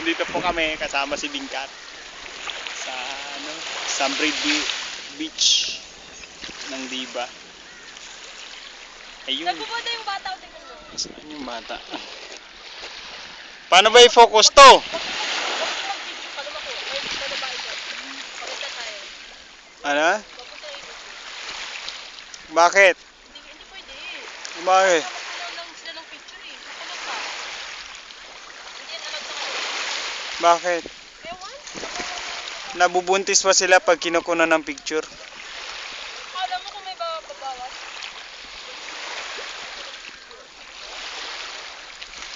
Nandito po kami kasama si Bingkat sa Beach ng Diba. Ayun. Nagpupunta yung bata o tingnan mo. Saan yung bata? Paano ba i-focus to? Ano? Bakit? Hindi pwede. Bakit? Magkulang lang sila ng picture eh. Makulong ka. Hindi yan alam sa kanila. Bakit? Ewan? Nabubuntis pa sila pag kinukunan ng picture. Alam mo kung may babawas?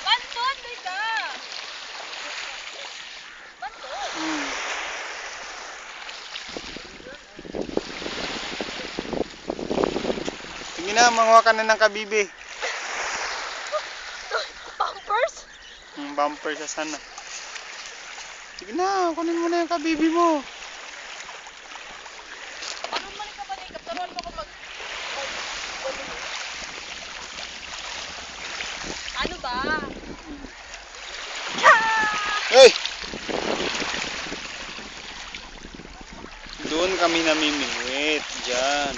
Banton! May ka! Banton! Tingin na, manguha ka na ng kabibi. Pampers? Bumper sa sana. Sige na, kunin mo na yung kabibi mo. Ano mali ka ba, Jacob? Taruan mo ko Ano ba? Hey! Doon kami namimingwit. Diyan.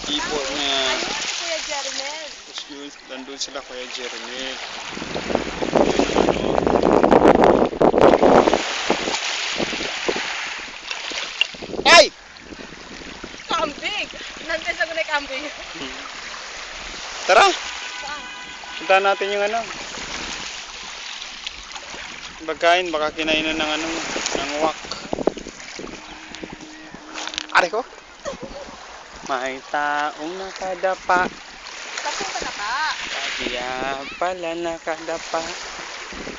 Ipo niya. Ayun, si Kuya Jeremel. Tapos nandun sila Kuya Jeremel. Ay! Kambing! Nantes ako na kambing. Tara! Saan? Punta natin yung pagkain, baka kinainan ng ng wak. Are ko? May taong nakadapa. Tapos ka na pa. Kaya pala nakadapa.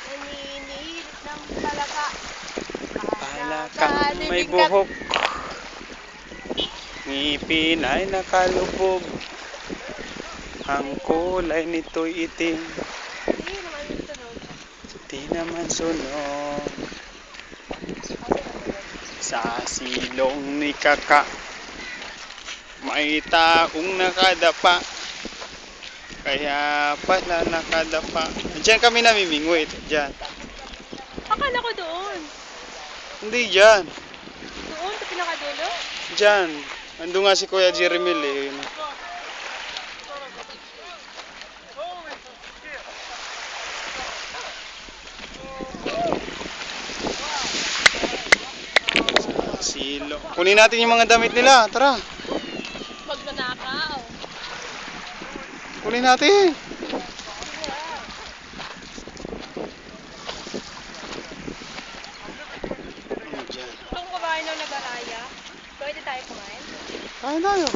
Naninilit ng palaka. Palakang may buhok. Ngipin ay nakalubog. Ang kulay nito'y itim. Hindi naman yung tunog. Di naman sunog. Sa silong ni Kaka may taong nakadapa. Kaya pala nakadapa. Diyan kami namimingwit. Diyan. Akala ko doon. Hindi diyan. Doon, sa pinakadulo? Diyan. Ando nga si Kuya Jeremel eh. Silo. Kunin natin yung mga damit nila. Tara. Magnanakaw. Kunin natin. Diyan. Kung kumain ng nagaraya, pwede tayo kumain? Kain tayo.